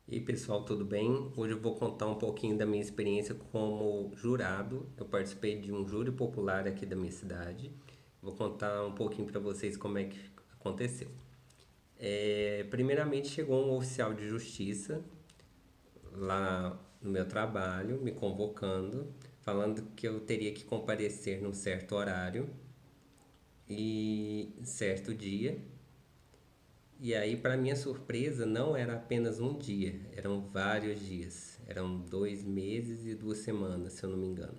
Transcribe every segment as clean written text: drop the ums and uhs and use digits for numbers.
E aí, pessoal, tudo bem? Hoje eu vou contar um pouquinho da minha experiência como jurado. Eu participei de um júri popular aqui da minha cidade. Vou contar um pouquinho para vocês como é que aconteceu. Primeiramente, chegou um oficial de justiça lá no meu trabalho, me convocando, falando que eu teria que comparecer num certo horário e certo dia. E aí, para minha surpresa, não era apenas um dia, eram vários dias. Eram 2 meses e 2 semanas, se eu não me engano.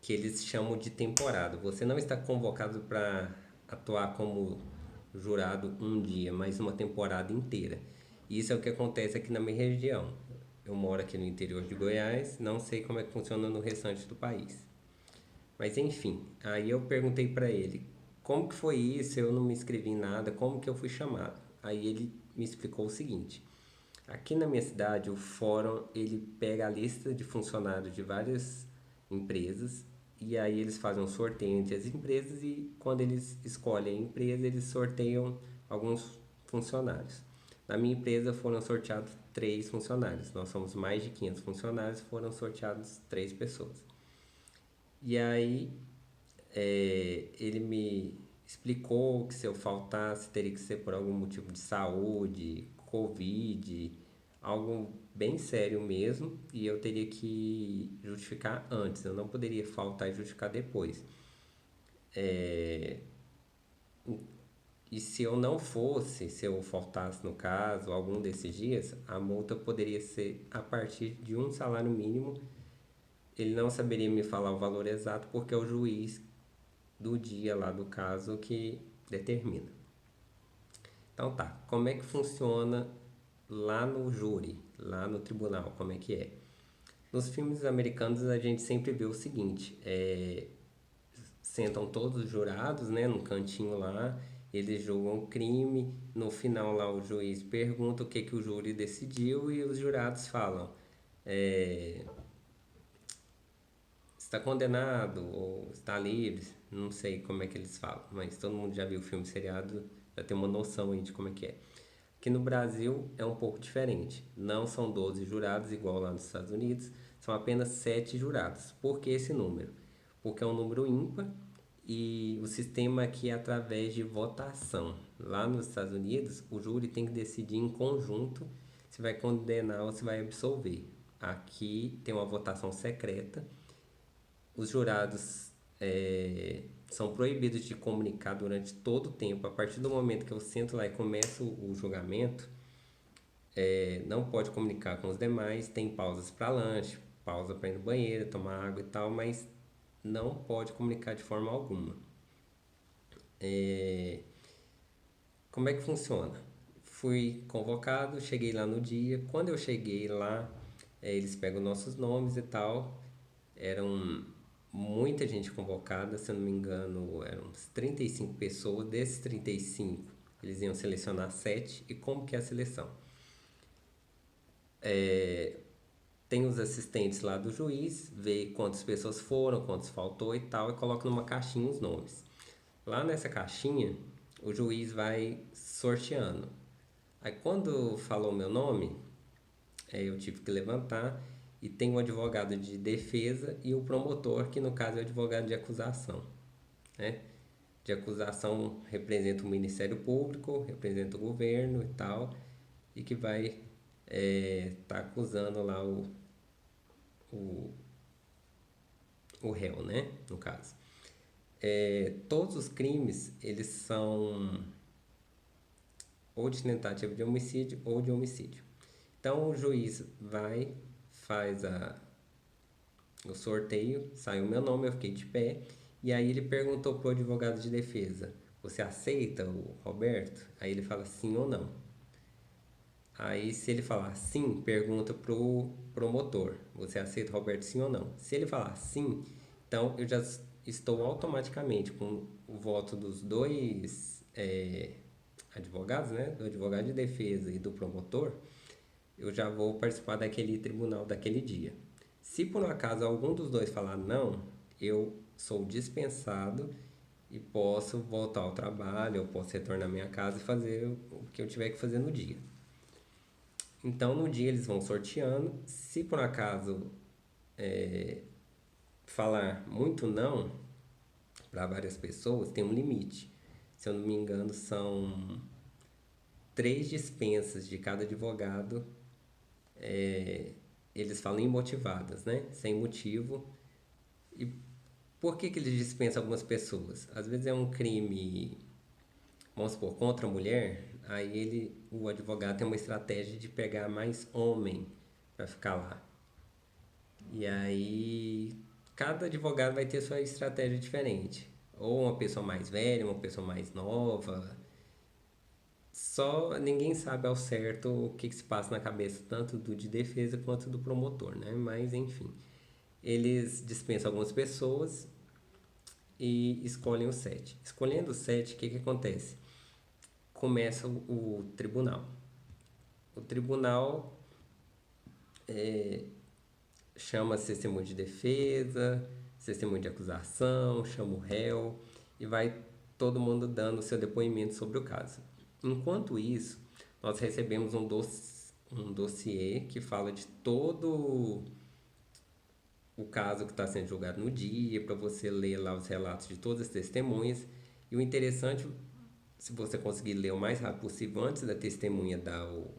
Que eles chamam de temporada. Você não está convocado para atuar como jurado um dia, mas uma temporada inteira. E isso é o que acontece aqui na minha região. Eu moro aqui no interior de Goiás, não sei como é que funciona no restante do país. Mas enfim, aí eu perguntei para ele como que foi isso, eu não me inscrevi em nada, como que eu fui chamado. Aí ele me explicou o seguinte: aqui na minha cidade, o fórum ele pega a lista de funcionários de várias empresas e aí eles fazem um sorteio entre as empresas e quando eles escolhem a empresa, eles sorteiam alguns funcionários. Na minha empresa foram sorteados 3 funcionários. Nós somos mais de 500 funcionários, foram sorteados 3 pessoas. E aí ele me explicou que se eu faltasse teria que ser por algum motivo de saúde, Covid, algo bem sério mesmo, e eu teria que justificar antes, eu não poderia faltar e justificar depois. E se eu não fosse, se eu faltasse no caso, algum desses dias, a multa poderia ser a partir de um salário mínimo. Ele não saberia me falar o valor exato porque é o juiz do dia lá do caso que determina. Então tá, como é que funciona lá no júri, lá no tribunal, como é que é? Nos filmes americanos a gente sempre vê o seguinte, sentam todos os jurados, né, num cantinho lá, eles julgam o crime, no final lá o juiz pergunta o que que o júri decidiu e os jurados falam, é, está condenado ou está livre, não sei como é que eles falam, mas todo mundo já viu o filme seriado, já tem uma noção aí de como é que é. Aqui no Brasil é um pouco diferente, não são 12 jurados igual lá nos Estados Unidos, são apenas 7 jurados. Por que esse número? Porque é um número ímpar e o sistema aqui é através de votação. Lá nos Estados Unidos, o júri tem que decidir em conjunto se vai condenar ou se vai absolver. Aqui tem uma votação secreta, os jurados são proibidos de comunicar durante todo o tempo. A partir do momento que eu sento lá e começo o julgamento, não pode comunicar com os demais. Tem pausas para lanche, pausa para ir no banheiro, tomar água e tal, mas não pode comunicar de forma alguma. Como é que funciona? Fui convocado, cheguei lá no dia. Quando eu cheguei lá, eles pegam nossos nomes e tal. Eram muita gente convocada, se eu não me engano, eram uns 35 pessoas. Desses 35, eles iam selecionar 7. E como que é a seleção? Tem os assistentes lá do juiz, vê quantas pessoas foram, quantos faltou e tal, e coloca numa caixinha os nomes. Lá nessa caixinha, o juiz vai sorteando. Aí quando falou meu nome, eu tive que levantar e tem o advogado de defesa e o promotor, que no caso é o advogado de acusação, né? De acusação representa o Ministério Público, representa o governo e tal, e que vai tá acusando lá o, o réu, né? No caso. Todos os crimes, eles são ou de tentativa de homicídio ou de homicídio. Então o juiz vai, faz o sorteio, saiu meu nome, eu fiquei de pé, e aí ele perguntou pro advogado de defesa: você aceita o Roberto? Aí ele fala sim ou não. Aí se ele falar sim, pergunta pro promotor: você aceita o Roberto sim ou não? Se ele falar sim, então eu já estou automaticamente com o voto dos dois advogados, né? Do advogado de defesa e do promotor, eu já vou participar daquele tribunal daquele dia. Se por um acaso algum dos dois falar não, eu sou dispensado e posso voltar ao trabalho, eu posso retornar à minha casa e fazer o que eu tiver que fazer no dia. Então, no dia eles vão sorteando. Se por acaso falar muito não para várias pessoas, tem um limite. Se eu não me engano, são 3 dispensas de cada advogado. Eles falam imotivadas, né? Sem motivo. E por que eles dispensam algumas pessoas? Às vezes é um crime, vamos supor, contra a mulher, aí o advogado tem uma estratégia de pegar mais homem para ficar lá. E aí cada advogado vai ter sua estratégia diferente. Ou uma pessoa mais velha, uma pessoa mais nova. Só ninguém sabe ao certo o que se passa na cabeça tanto do de defesa quanto do promotor, né? Mas enfim, eles dispensam algumas pessoas e escolhem o sete. Escolhendo o sete, o que acontece? Começa o tribunal. O tribunal chama testemunho de defesa, testemunho de acusação, chama o réu e vai todo mundo dando o seu depoimento sobre o caso. Enquanto isso, nós recebemos um dossiê que fala de todo o caso que está sendo julgado no dia, para você ler lá os relatos de todas as testemunhas. E o interessante, se você conseguir ler o mais rápido possível antes da testemunha dar o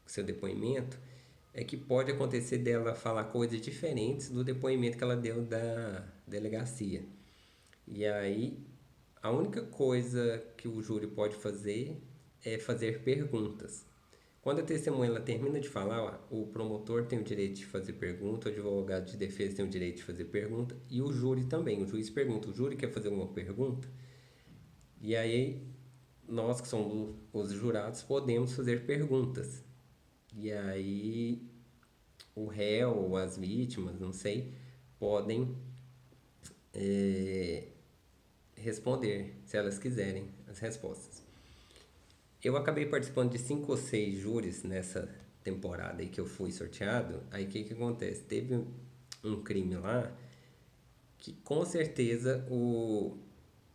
seu depoimento, é que pode acontecer dela falar coisas diferentes do depoimento que ela deu da delegacia. E aí, a única coisa que o júri pode fazer é fazer perguntas. Quando a testemunha ela termina de falar, o promotor tem o direito de fazer pergunta, o advogado de defesa tem o direito de fazer pergunta e o júri também. O juiz pergunta, o júri quer fazer alguma pergunta? E aí, nós que somos os jurados podemos fazer perguntas. E aí, o réu ou as vítimas, não sei, podem responder, se elas quiserem, as respostas. Eu acabei participando de 5 ou 6 júris nessa temporada aí que eu fui sorteado. Aí o que acontece? Teve um crime lá que com certeza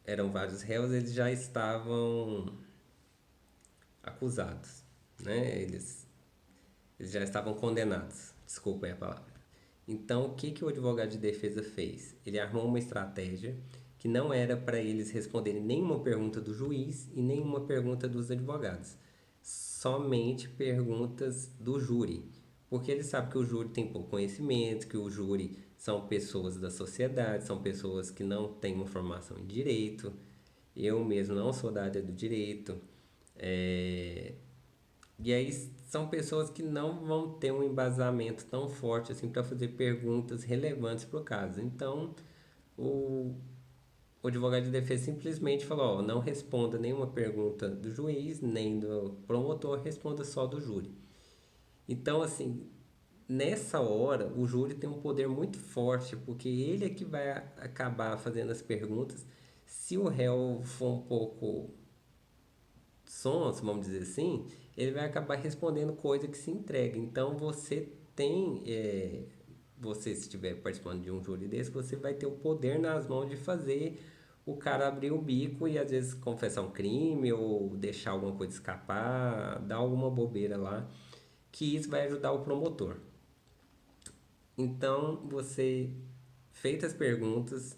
eram vários réus, eles já estavam acusados, né? Eles já estavam condenados. Desculpa aí a palavra. Então, o que o advogado de defesa fez? Ele armou uma estratégia que não era para eles responderem nenhuma pergunta do juiz e nenhuma pergunta dos advogados. Somente perguntas do júri. Porque ele sabe que o júri tem pouco conhecimento, que o júri são pessoas da sociedade, são pessoas que não têm uma formação em direito. Eu mesmo não sou da área do direito. É, e aí são pessoas que não vão ter um embasamento tão forte assim para fazer perguntas relevantes para o caso. Então, o, o advogado de defesa simplesmente falou: ó, não responda nenhuma pergunta do juiz, nem do promotor, responda só do júri. Então, assim, nessa hora, o júri tem um poder muito forte, porque ele é que vai acabar fazendo as perguntas. Se o réu for um pouco sonso, vamos dizer assim, ele vai acabar respondendo coisa que se entrega. Então você tem, você se estiver participando de um júri desse, você vai ter o poder nas mãos de fazer o cara abrir o bico e às vezes confessar um crime ou deixar alguma coisa escapar, dar alguma bobeira lá, que isso vai ajudar o promotor. Então você, feitas as perguntas,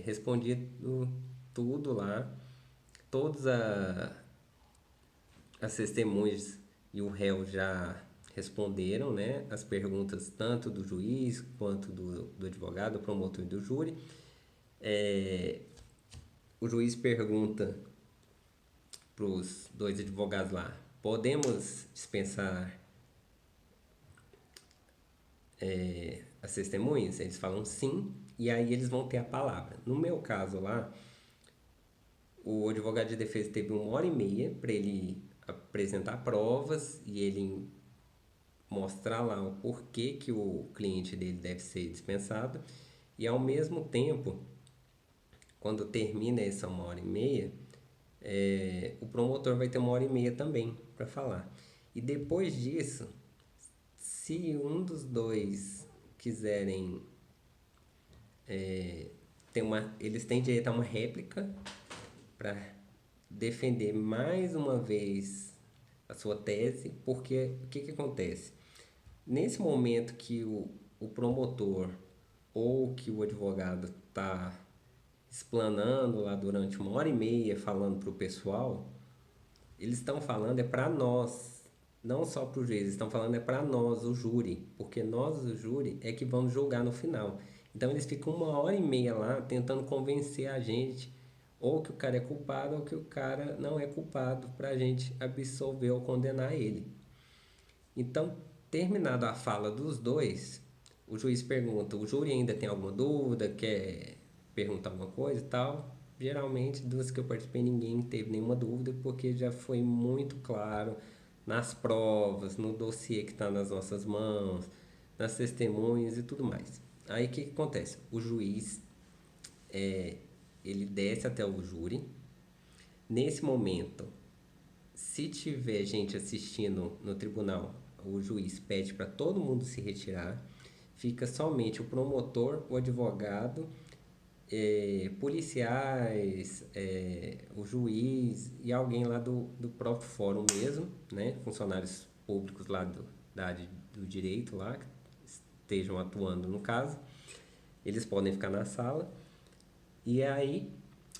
respondido tudo lá, todas as testemunhas e o réu já responderam, né, as perguntas tanto do juiz quanto do advogado, do promotor e do júri. É, o juiz pergunta para os 2 advogados lá: podemos dispensar as testemunhas? Eles falam sim, e aí eles vão ter a palavra. No meu caso lá, o advogado de defesa teve 1 hora e meia para ele apresentar provas e ele mostrar lá o porquê que o cliente dele deve ser dispensado e ao mesmo tempo, quando termina essa 1 hora e meia, o promotor vai ter 1 hora e meia também para falar. E depois disso, se um dos dois quiserem eles têm direito a uma réplica para defender mais uma vez a sua tese, porque o que que acontece? Nesse momento que o promotor ou que o advogado está explanando lá durante 1 hora e meia, falando para o pessoal, eles estão falando é para nós, não só para o juiz, eles estão falando é para nós, o júri, porque nós, o júri, é que vamos julgar no final. Então eles ficam 1 hora e meia lá tentando convencer a gente ou que o cara é culpado ou que o cara não é culpado para a gente absolver ou condenar ele. Então, terminada a fala dos dois, o juiz pergunta: o júri ainda tem alguma dúvida? Quer perguntar alguma coisa e tal? Geralmente, das que eu participei, ninguém teve nenhuma dúvida, porque já foi muito claro nas provas, no dossiê que está nas nossas mãos, nas testemunhas e tudo mais. Aí o que acontece? O juiz é, ele desce até o júri. Nesse momento, se tiver gente assistindo no tribunal, o juiz pede para todo mundo se retirar. Fica somente o promotor, o advogado, policiais, o juiz e alguém lá do próprio fórum mesmo, né? Funcionários públicos lá da área do direito lá, que estejam atuando no caso. Eles podem ficar na sala. E aí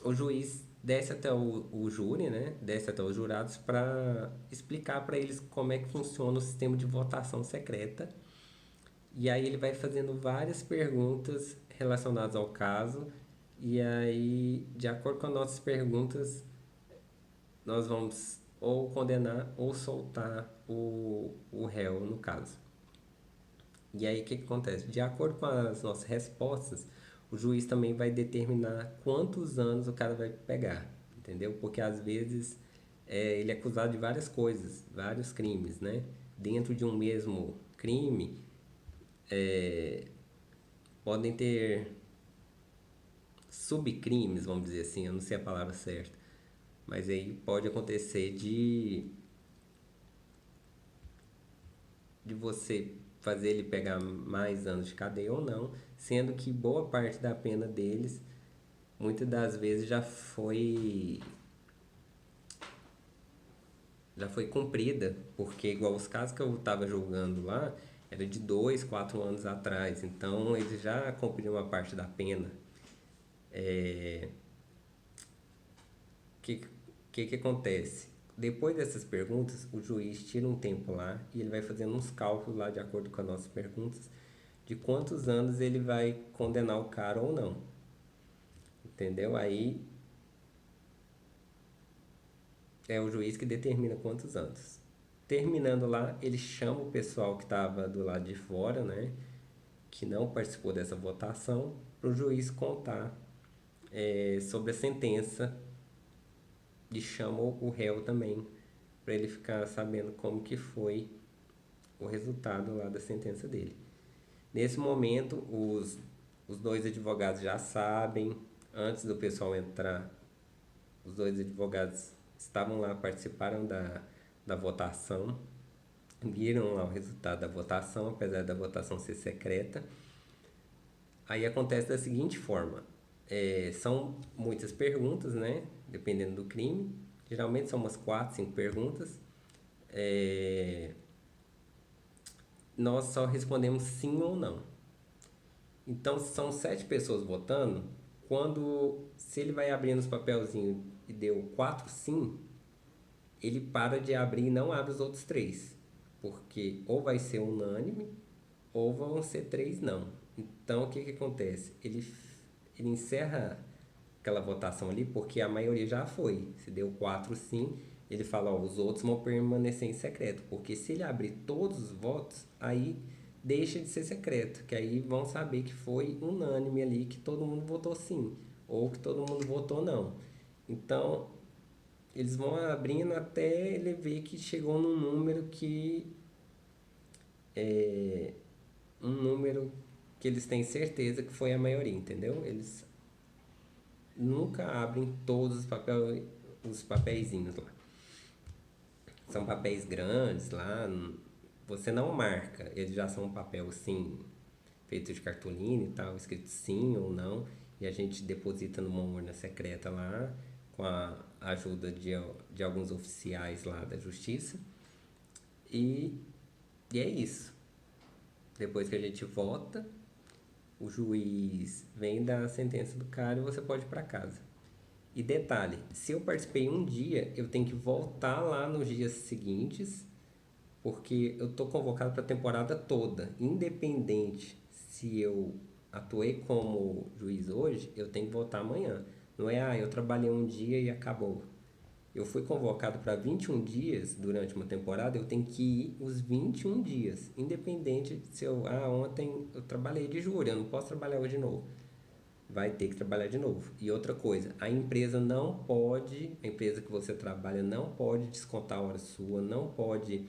o juiz desce até o júri, né? Desce até os jurados para explicar para eles como é que funciona o sistema de votação secreta. E aí ele vai fazendo várias perguntas relacionadas ao caso. E aí, de acordo com as nossas perguntas, nós vamos ou condenar ou soltar o réu, no caso. E aí o que acontece? De acordo com as nossas respostas, o juiz também vai determinar quantos anos o cara vai pegar, entendeu? Porque às vezes ele é acusado de várias coisas, vários crimes, né? Dentro de um mesmo crime, podem ter subcrimes, vamos dizer assim, eu não sei a palavra certa, mas aí pode acontecer de você fazer ele pegar mais anos de cadeia ou não, sendo que boa parte da pena deles, muitas das vezes já foi cumprida, porque igual os casos que eu estava julgando lá, era de 2, 4 anos atrás, então eles já cumpriram uma parte da pena. O que acontece? Depois dessas perguntas, o juiz tira um tempo lá e ele vai fazendo uns cálculos lá de acordo com as nossas perguntas de quantos anos ele vai condenar o cara ou não. Entendeu? Aí é o juiz que determina quantos anos. Terminando lá, ele chama o pessoal que estava do lado de fora, né, que não participou dessa votação, para o juiz contar sobre a sentença e chama o réu também, para ele ficar sabendo como que foi o resultado lá da sentença dele. Nesse momento, os dois advogados já sabem, antes do pessoal entrar, os dois advogados estavam lá, participaram da votação, viram lá o resultado da votação, apesar da votação ser secreta. Aí acontece da seguinte forma: são muitas perguntas, né? Dependendo do crime. Geralmente são umas 4, 5 perguntas. É, nós só respondemos sim ou não. Então, se são 7 pessoas votando, se ele vai abrindo os papelzinhos e deu 4 sim, ele para de abrir e não abre os outros 3. Porque ou vai ser unânime, ou vão ser 3 não. Então, o que acontece? Ele encerra aquela votação ali, porque a maioria já foi. Se deu 4 sim, ele fala, ó, os outros vão permanecer em secreto. Porque se ele abrir todos os votos, aí deixa de ser secreto. Que aí vão saber que foi unânime ali, que todo mundo votou sim. Ou que todo mundo votou não. Então, eles vão abrindo até ele ver que chegou num número um número que eles têm certeza que foi a maioria, entendeu? Eles nunca abrem todos os papeizinhos lá. São papéis grandes lá, você não marca, eles já são um papel assim, feito de cartolina e tal, escrito sim ou não, e a gente deposita numa urna secreta lá, com a ajuda de alguns oficiais lá da justiça. E, e é isso. Depois que a gente vota, o juiz vem dar a sentença do cara e você pode ir para casa. E detalhe, se eu participei um dia, eu tenho que voltar lá nos dias seguintes, porque eu tô convocado para a temporada toda. Independente se eu atuei como juiz hoje, eu tenho que voltar amanhã. Não é, eu trabalhei um dia e acabou. Eu fui convocado para 21 dias durante uma temporada, eu tenho que ir os 21 dias, independente se ontem eu trabalhei de júri, eu não posso trabalhar hoje de novo. Vai ter que trabalhar de novo. E outra coisa, a empresa que você trabalha não pode descontar a hora sua, não pode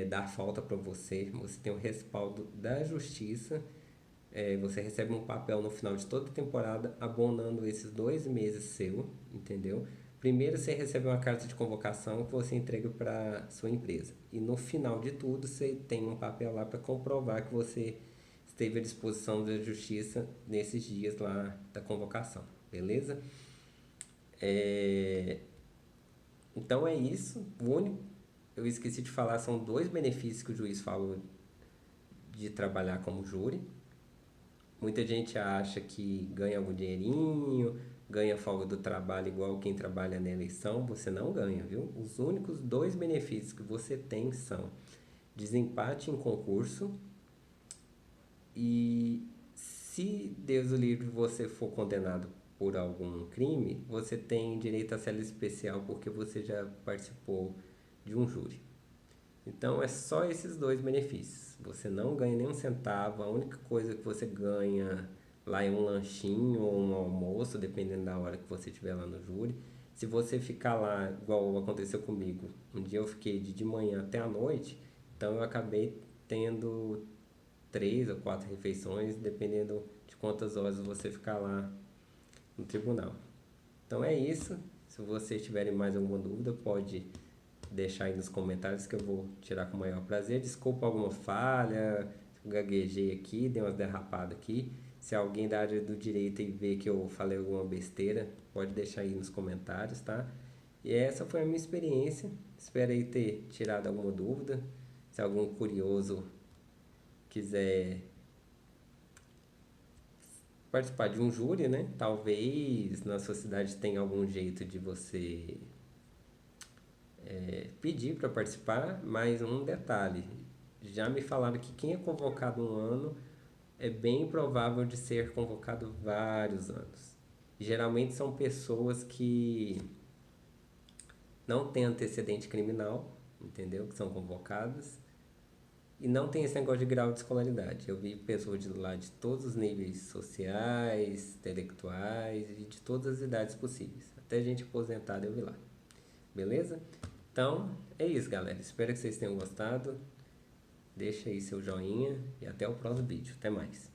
dar falta para você. Você tem o respaldo da justiça. Você recebe um papel no final de toda a temporada abonando esses 2 meses seu, entendeu? Primeiro você recebe uma carta de convocação que você entrega para sua empresa. E no final de tudo você tem um papel lá para comprovar que você esteve à disposição da justiça nesses dias lá da convocação, beleza? É, Então é isso. Eu esqueci de falar, são 2 benefícios que o juiz falou de trabalhar como júri. Muita gente acha que ganha algum dinheirinho, ganha folga do trabalho igual quem trabalha na eleição. Você não ganha, viu? Os únicos 2 benefícios que você tem são desempate em concurso e se Deus o livre você for condenado por algum crime, você tem direito à cela especial porque você já participou de um júri. Então é só esses 2 benefícios. Você não ganha nem um centavo, a única coisa que você ganha lá é um lanchinho ou um almoço, dependendo da hora que você estiver lá no júri. Se você ficar lá, igual aconteceu comigo, um dia eu fiquei de manhã até a noite, então eu acabei tendo 3 ou 4 refeições, dependendo de quantas horas você ficar lá no tribunal. Então é isso. Se vocês tiverem mais alguma dúvida, pode deixar aí nos comentários que eu vou tirar com o maior prazer. Desculpa alguma falha, gaguejei aqui, dei umas derrapadas aqui. Se alguém da área do direito aí ver que eu falei alguma besteira, pode deixar aí nos comentários, tá? E essa foi a minha experiência. Espero aí ter tirado alguma dúvida. Se algum curioso quiser participar de um júri, né? Talvez na sua cidade tenha algum jeito de você pedir para participar, mas um detalhe, já me falaram que quem é convocado um ano é bem provável de ser convocado vários anos. Geralmente são pessoas que não têm antecedente criminal, entendeu? Que são convocadas e não tem esse negócio de grau de escolaridade. Eu vi pessoas de lá de todos os níveis sociais, intelectuais e de todas as idades possíveis. Até gente aposentada eu vi lá. Beleza? Então, é isso, galera. Espero que vocês tenham gostado. Deixa aí seu joinha e até o próximo vídeo. Até mais.